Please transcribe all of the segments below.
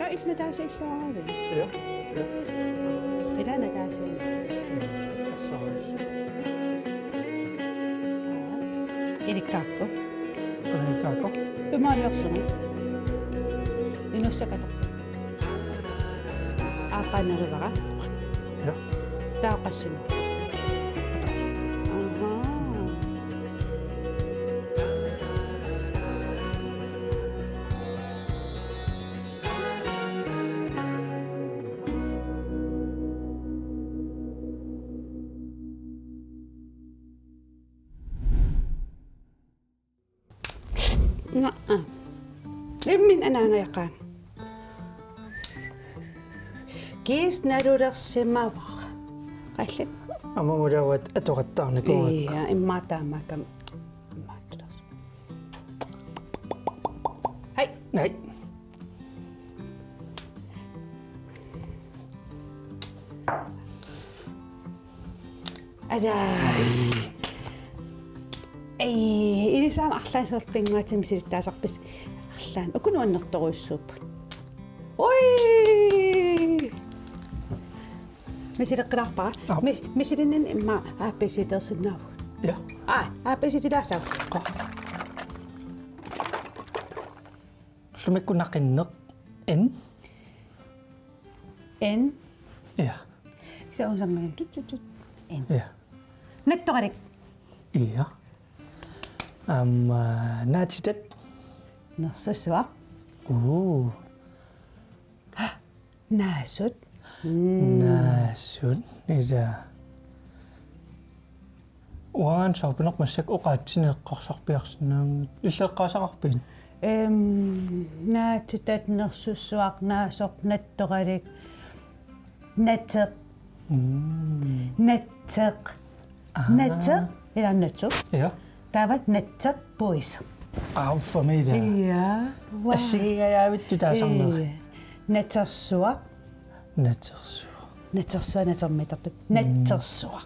Der er ikke noget, der er så ikke det. Ja. Det er noget, der er så ikke. Ilikkarnartunik. Ilikkarnartunik. Imalik også nu. Inuk Ostermann. Aaqanerivaqa. Ja. Der er også nu. Min anangayaqaan. Kiis narulersimavaq. Qalli. Amma mudawat atoqattaarnikuuak. Ja, immaataammaakam. Immaatulers. Hej. Nej. Ada. Isam арлаасерт пингуатим силиттаасарпис арлаан укунуаннэрторуйссууппут. Ой! Мисилеққилаарпара. Мисилиннан имма аапписитерсиннааву. Ja. Аапписитилаасаа. Sumikkunaqinneq en. En. Ja. Saunsammagan tut. En. Ja. Nattoqalik. Ja. Naatitat. Nersussuaq. Naasut. Naasut. Ida. Waan saapineq massak uqaatsineeqqarsarpiarsinnaangut. Illeqqaasaqarpin. Naatitat nersussuaq naasoq nattoqalik. Natteq. Natteq. Natteq. Eller natteq. Ja. Der var natteq bois. For mig der. Ja. Wow. Assigiinngitsunik der sådan noget. Nattersuaq. Nattersuaq nattermittertut. Nattersuaq.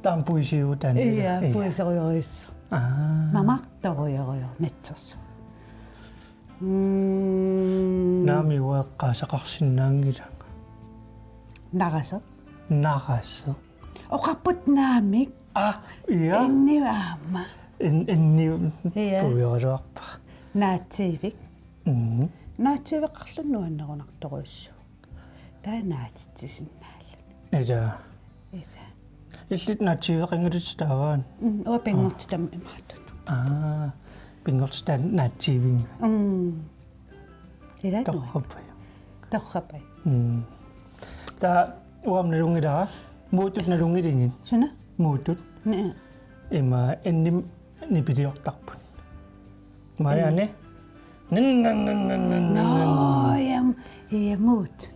Der er en poesiuddannelse. Ja, poesiuddannelse. Mamaqtaruyaruyor nattersuaq. Naami ueqqaasaqarsinnaangila. Naqasaq. Naqasaq. Oqarput naamik. Ja. Inni aamma. Inni puuyorluarpa. Naatsiivik. Naatsiiveqqarlunnuannerunartoruissu. Taa naatitsisinnaalla. Ida. Illit naatsiiveqingulut taavaan. Oa pingortitam imaatun. Pingortitam naatsiiving. Ida. Torrapai. Ta uamnalungidara. Muutut nalungidingin. Suna? Muutut. Nee. Ima ennim nipiliortarput. Marianne. No, muut.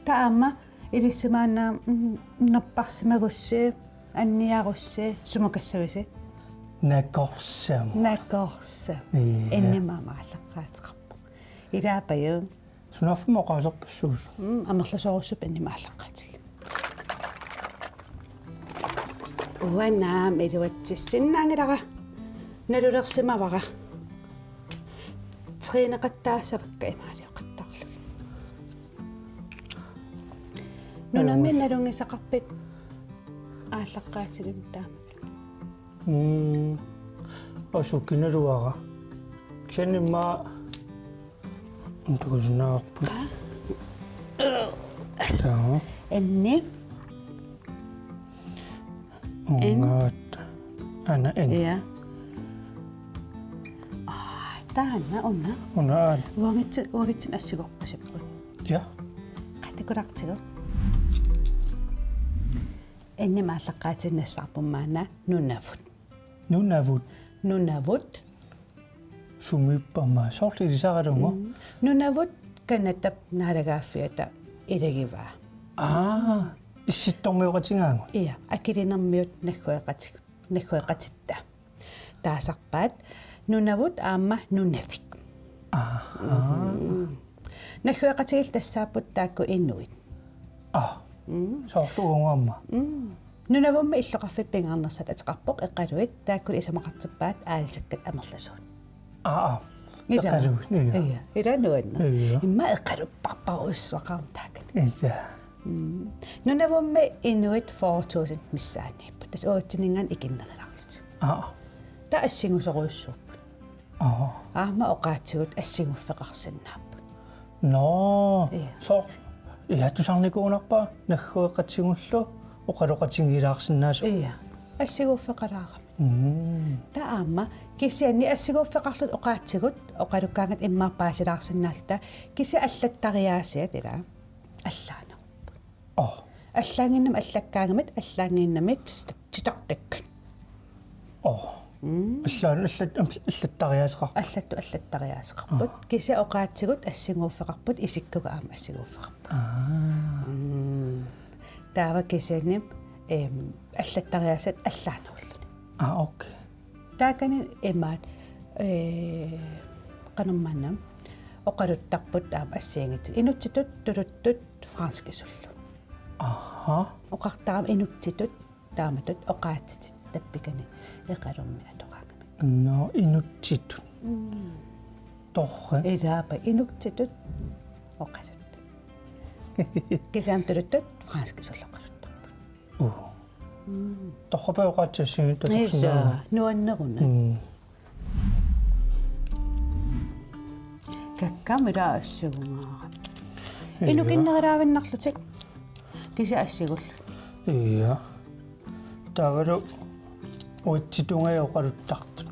Taama ilissumaana napparsimagussi anniarussi sumakassavisi. Nakorsam. Ennimaamaallaqqaatiqarpu. Ilaapaju. Sunaffumoqaasarpussuus. Amerlasorussup ennimaallaqqaatil. Uanaam iluatsissinnaangilara nalulersimavaqa. Trineqattaasavakka imaaliоqattaarlu. Nunammi nalungisaqarpit aallaqqaatilum taamat. Asukinaluara. Ksenimma untukusunaarpu. Taa. Enni. Ungaat. Ana en. Ja. Taanna onna. Unaat. Uagitsin assigorpasipput. Ja. Qatikulaqtigu. Enni maallaqqaatinnassarpummaana nunavut. Sumipparma sortilisaralungo. Nunavut kanatap naalagaaffiata ilagivaa. Issittormiuqatingaangu. Iya, akilinermiut nakhueqatitta. Taasarpaat nunavut aamma nunavik. Nakhueqatigil tassaaput taakku inuit. Soorluungaamma. Nunavumma illoqarfit pingaarnersat atiqarpoq eqqaluit taakkuli isamaqartippaat aalsakkat amerlasuut. Eqalu. Iya, ida nuanna. Imma eqalupparparuissuaqarum taakat. Iya. Nunavumme inuit 4000 missaaniippat. Tas oottiningan ikinnerillarlut. Ta assingusoruissuupput. Aamma oqaatsigut assiguffeqarsannaappat. No. So. Ja, tusarnikuunarpa naggueqatsigullu oqaloqatingilaarsinnaasu. Iya. Assiguffeqalaarami. Ta aamma kisianni assiguffeqarlut oqaatsigut oqalukkaangat immaappaasilaarsinnaalta kisi allattariaasiat ila allaana. Allaanginnam allakkaangamit allaanginnamit titaqtakkan. Allattariaasqar. Allattariaasqarput kisi oqaatsigut assinguuffeqarput isikkuga aamma assiguuffeqarput. Taava kisiannim allattariaasat allaanerullu. Okay. Taakanin imaat qanummaannam oqaluttarput aam assiingit inutsitut tuluttut franskisullu. Oqartaram inutsitut taamatut oqaatsitit tappikani eqalummi atoqaangami. No inutsitut. Torre. Idaapa inutsitut oqalut. Kisam tuluttut franskisulloqaluttarput. Torrepa oqaatsissigut tatorsunaa. Nuanneruna. Kakkamira assugungaara. Inukinnerilaavinnarlutik kisi assigullu. Iya. Tagalu uitsitunga oqaluttartut.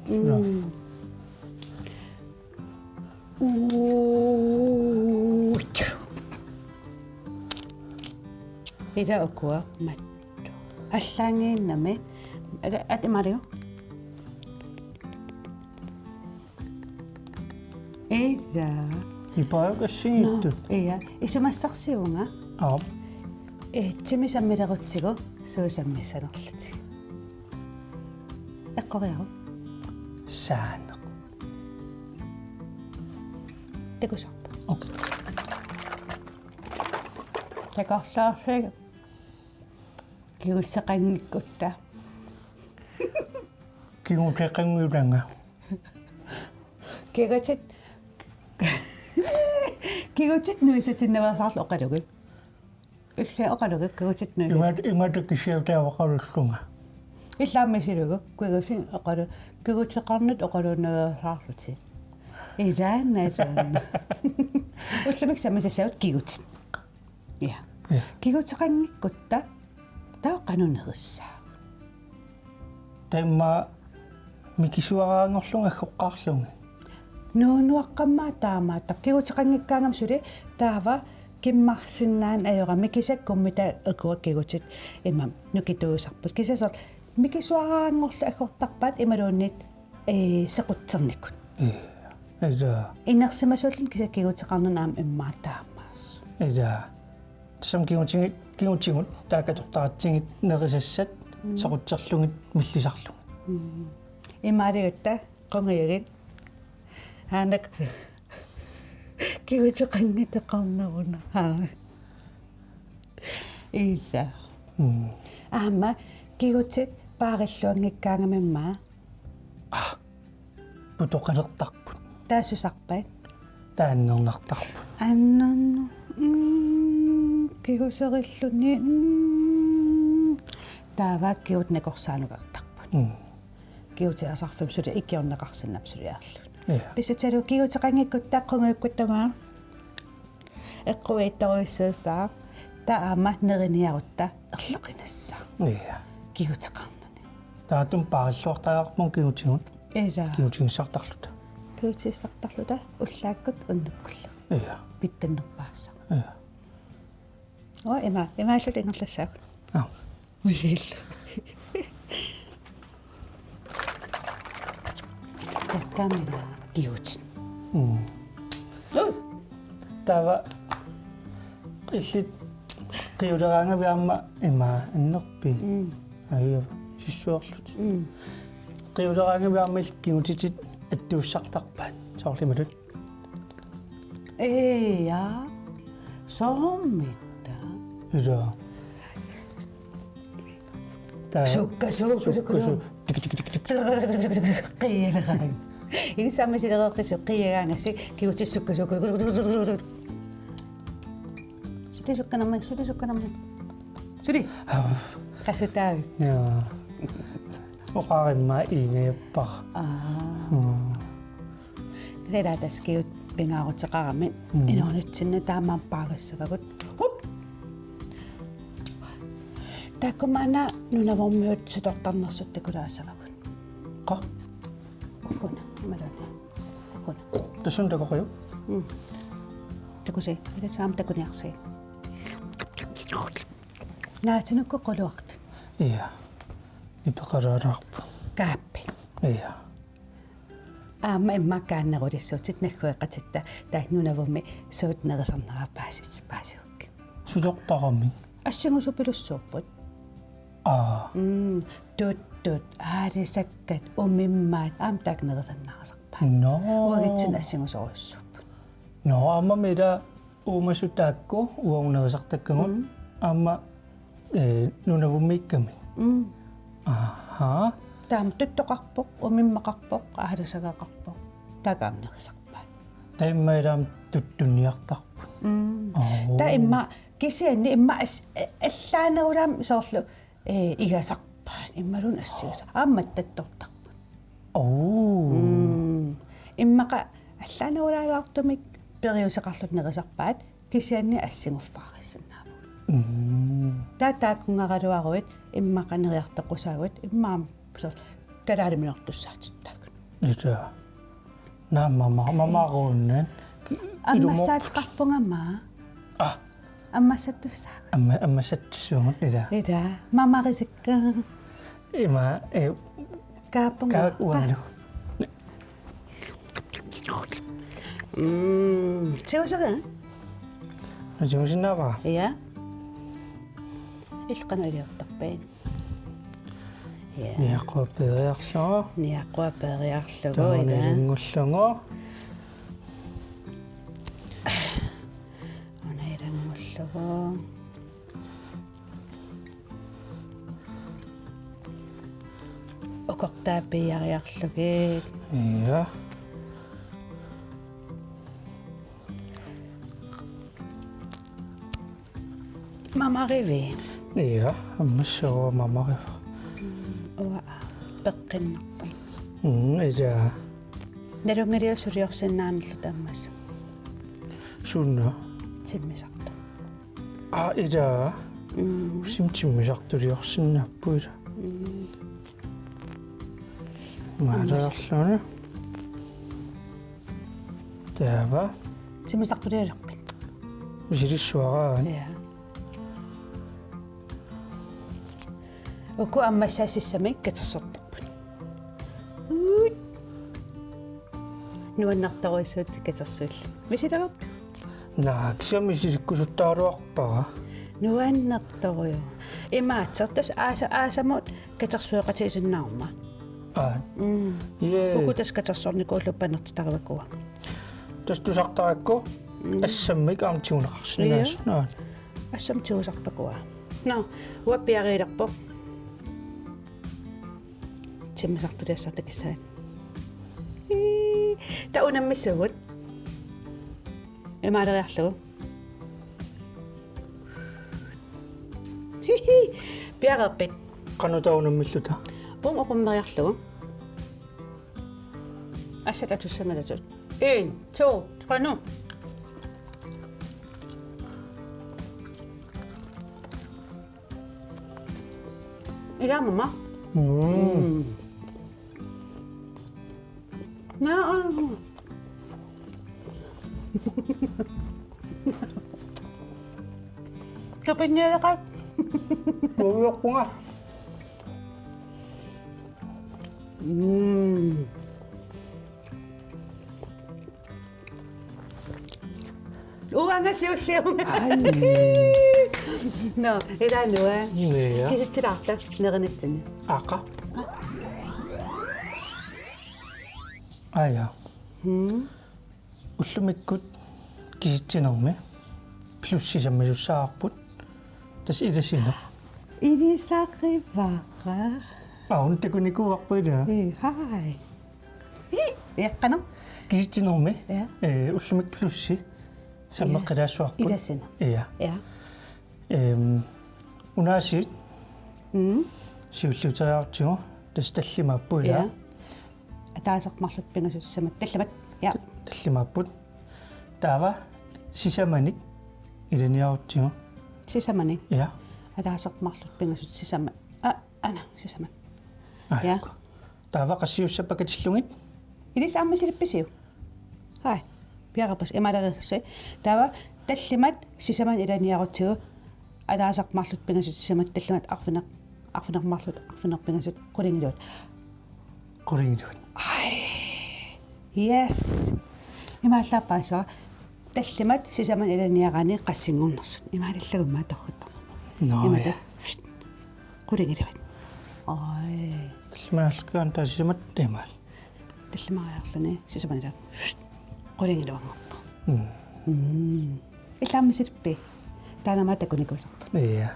Ida okua matto. Allaangiinnami atimario. Ida. Ipaagassigittu. Iya, isumassarsiunga. Timisammilerutsigu suusammissanerlutik. Eqqoriaru. Saaneq. Tikusarpa. Okay. Takorlaarsiga. Kiusseqangikkutta. Kiuteqangiulanga. Kigutit nuisatinnavaasarlu oqalugit. Illa oqalugit kigutit nuisat. Imatakisiutaavaqalullunga. Illaamisilugu kigusin oqalu kigutseqarnut oqaluunavaasarluti. Idaannaasuunna. Ullamik samisassaut kigutit. Ja. Kigutseqangikkutta taoqanunerissaa. Taimma mikisuaraangorlunga aggoqqaarlunga. Nuunuaqqammaa taamaata kigutseqanngikkaangam suli taava kimmarsinnaan ajorami kisakkummita akua kigutit imam nukituusarput kisasor mikisuaraangorlu agortarpaat imaluunnit sequtsernikut. Ida. Innersimasullun kisakigutseqarnun aam immaataamaas. Ida. Tsam kiutingut taakatortaratsingit nerisassat sequtserlungit millisarlunga. Imaaligutta qongayagit haanak kigutseqanngiteqarnaruna Ida. Aamma kigutit paarilluangikkaangamimmaa putoqalertarput. Taassusarpat. Taannernertarput. Annarnu. Kiguserilluni. Taavaak kigut neqorsaanugartarput. Kiutiasarfim suli ikkiorneqarsinnap suliarlu. Pisutalu kiguteqangikkuttaa qungiukkuttamaa. Eqquiittoruissuussaa taama neriniarutta erleqinassaa. Kiguteqarnani. Taatum paarilluartaaarpun kigutingut. Ida. Kigutingiссартарлута. Kigutingiссартарлута уллааккут уннуккулла. Питтаннерпаassa. Имааллут ингерлассаа. Мисилла. Таккамила киут. Тава иллит қиулераангавиарма има аннерпи. Ая сиссуарлут. Қиулераангавиармил кигутитит аттууссартарпаат. Соорлималут. Ja, sommita. Ida. Sukka. Qiilagang. ini sama sih kalau kesukaan nggak sih kita suka sudah namanya sudah kasih tahu ya Okarin maingay pa. Kasi datas kayo binakot sa kami. Inunit siya na tamang pagas sa kagot. Hup! Tako mana, nung nawamiyot sa doktor na suti ko sa kagot. Ka? Ako na, marami. Ako na. Tasunta ko kayo? Tako siya, hindi sa amta ko niyak siya. Natin ko kulwakt. Iya. Ipakararak po. Kapil. Iya. Aamma immakkaannaqu tissuutit nakkueqqatitta taaknunavumi suut neqisarnerapaassippaasuk. Sudoqtaqami. Assingusupilussuupпут. Tut aarisakkat umimmaat aam taakneqisarnaqasarpaa. No. Uagitsin assingusorussupпут. No, amma meda umasutaakku uaguneqisartakkagut amma nunavumiikkami. Aha. Taam tuttoqarpoq umimmaqarpoq aarisagaqarpoq taakaamneqisarpaa. Taimmairaam tuttunniartarput. Ta imma kisianni imma allaanerulaam soorlu igasarpaa immalun assiusa aammat tattortarput. Immaqa allaanerulaalaartumik periuseqarlut neqisarpaat kisianni assinguffaaqissannaavut. Taataakkunngaqaluaruit immaqaneriartequsaagut immaam kalaaliminortussaatit. Ita. Mamaruunnan. Ammassaatqarpungamaa. Ammassattussaaq. Ammassattussuungut ida. Ida mamarisikka. Ima Kaapunga. Kaakualu. Siusaqa? Najuusinnaavaa. Iya. Ilqanaliortarpain. Niaqquaperiarlugu. Niaqquaperiarlugu ida. Unailingullungu. Unailingullungu. Uqortaappiariarlugit. Iya. Mamarivi. Iya, ammassoo mamariva. Uaa peqqinnerpa. Ida. Nalungaliusuriorsinnaanallu taammas. Sunna. Timmisarta. Ida. Simtimmisartuliorsinnappu ida. Maalaarluni. Taava. Timmisartuliorpin. Silissuaraa. Ja. Uku ammassaasissamik katersortarput. Nuannartaruissuut katersuull. Misitarap? Naaksami silikkusuttaaruarpara. Nuannartaruyo. Imaatsertas aasamut katersueqatiisinnaarma. Ie. Uku tas katersornikuullupannertitaravakua. Tastusartarakku assammik aamtiuneqarsinnaassunaan. Assam tiusarpakua. No, uappiariilerpoq. Timmisartuliassartakissaan. Ta unammissugut. Imaaleriarlugu. Piareerpit. Qanutaunamilluta. Uqummeriarlugu. Assatatussangalatut. 1, 2, 3 nu. Ida mamma. No. Kapinnialakat. Uyok ko nga. Uanga siuliu. No, ida nua. Iya. Kisitsiraarta neqanitsin. Aqa. Aya. Ullumikkut kisitsinermi. Plussisammisussaarput. Tas ilasina. Ilisaqivara. Untakunikuarpuida. Hai. Ja, qana. Kisitsinarmi. Ja. Ullumik plussi. Sammeqqalaassuarput. Ilasina. Ja. Ja. Unaasiit. Siulluteriartigu tastallimaappu ila. Ja. Ataasoqmarlut pingasussamat tallamat. Ja. Tallimaaput. Taava sisamanik ilaniarutigu. Sisamani. Ja. Ataasoqmarlut pingasut sisama. Ana sisaman. Ja. Taava qassiussapakatilluгit. Ilis aammasilippisiu. Hai. Piarapas emalareerse. Taava tallimat sisaman ilaniarutigu. Ataasoqmarlut pingasut sisamat tallamat arfinermarlut qulingiluat. Qulingiluat. Ai. Yes. Imaallaappaasua tallimat sisaman ilaniarani qassingornersut. Imaalallagummaa torruttar. No. Imata. Qulingiluat. Ai. Tallimaallkaan taasisamat teemaal. Tallimariarluni sisamanila. Qulingiluanngorpa. Illaammisirppi. Taanamaa takunikuusarpa. Ja.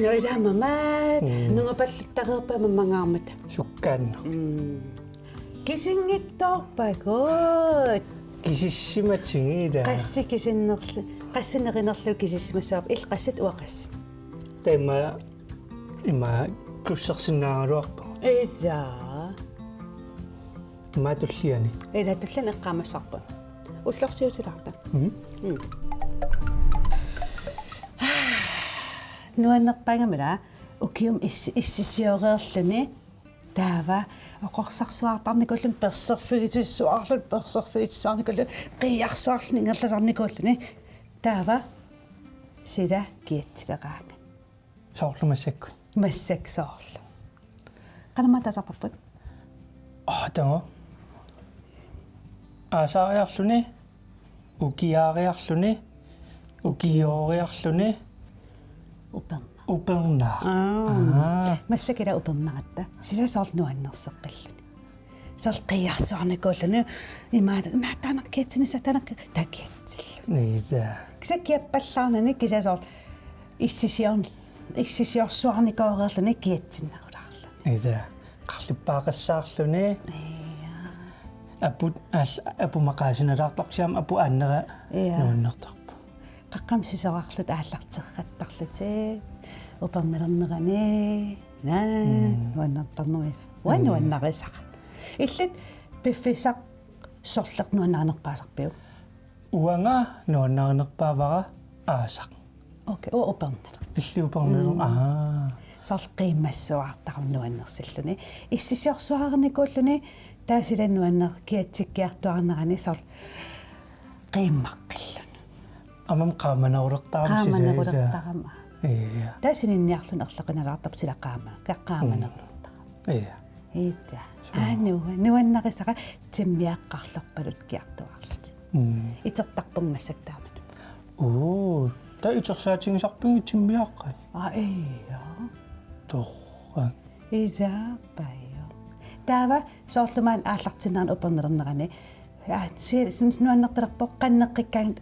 No ilaamamat nungapalluttareerpa mammangaarmat. Sukkaanna. Kisingittoorpakut. Kisissimatsingiila. Qassi kisinnersi. Qassineqinerlu kisissimassaap il qassat uaqassit. Taima ima kussersinnaagaluarpa. Ida. Ima tulliani. Ida tullan eqqaamassarpa. Ullorsiutilarta. Nuannertangamila ukium issisiorerluni taava oqorsarsuartarnikullun perserfiitissuarlut qiarsuarluni ingerlasarnikulluni taava sila kiatsileqaanga Soorlumassakku. массаксоорла qanamataasarparput Tago. Asaariarluni ukiaariarluni ukioriarluni uperna. массакила упернагатта сисасоорнуаннерсеққиллуни сарқиарсуарникууллуни имаат наатаанеркиатсиниса танерк такиатсиллу Нида. кисаккиаппаллаарнани кисасоор иссисиорсуарникоорерлуни киатсиннерулаарла Нида. Qарлippaaqassаарluni. Апут апумақаасиналаартарсиам апу ааннера нуаннертарпу. qaqqam sisoraarlut ааллартерраттарлути упернернерани нуаннартарнери уаннуаннарисақ иллат пиффисақ сорлернуаннаарнерпаасарпиу Уанга нуаннаарнерпаавара аасақ. окей упернер Иллиупернер. сорқиимассуартарнуаннерсиллуни иссисиорсуаарникууллуни таасиланнуаннер киатсиккиартуарнерани сор қииммаққиллун Амам qaamanaulерtaaram qaamanaulерtарама Iya. таасининниарлун ерлақиналаартап силақаама қаққааманерлертара Iya. иита нуаннарисаqa тиммиаққарлерпалут киартуарлут итертарпунгнассактаамат Та итерсаатингисарпунги тиммиаққан. ия Торра. изаапайо таава соорлумаан ааллартиннаан упернернерани нуаннерталерпо қаннеққиккаангит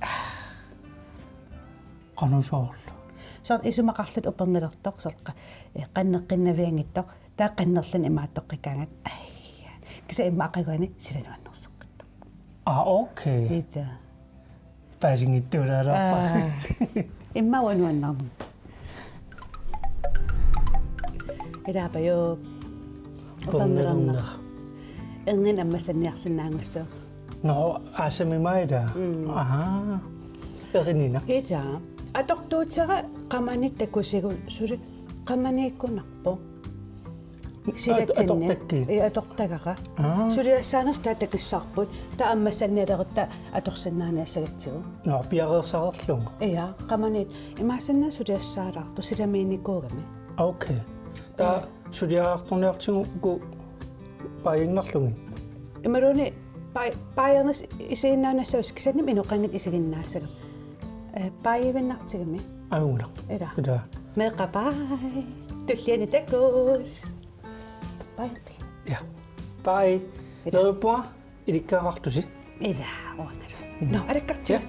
Qanusoolla. соор исумақарлут упернелертоқ сорқа қаннеққиннавиангиттоқ таа қаннерлан имааттоққиккаангат айя киса имаақагуани силануаннерсеққиттоқ Окей. ита Пасингиттуулаараппа. иммауануаннарну илаапайо упернернер энгэн аммасанниарсинаангуссоо No, asamimaida. Erinina. ита атортуутсера qamani takkusigu suli qamaniikkunarpo Atortakkiin. atortagaqa suliassaanas taatakissarput ta ammassannialerutta atorsannaaniassagatsigu No, piarersarerlunga. iya qamaniit imaasanna suliassaalartu silamiinikkuugami Okay. Ta suliaartorniartigu ku paingnerlungi. imaluni paajernes isiinnaanassavus kisannim inuqangit isiginnaassagam paajivinnartigami Auna. ila Ida. meeqapai tulliani takkus pai Ja. Bye. Derupua ilikkarnartusi. ila uangala no alakkartiga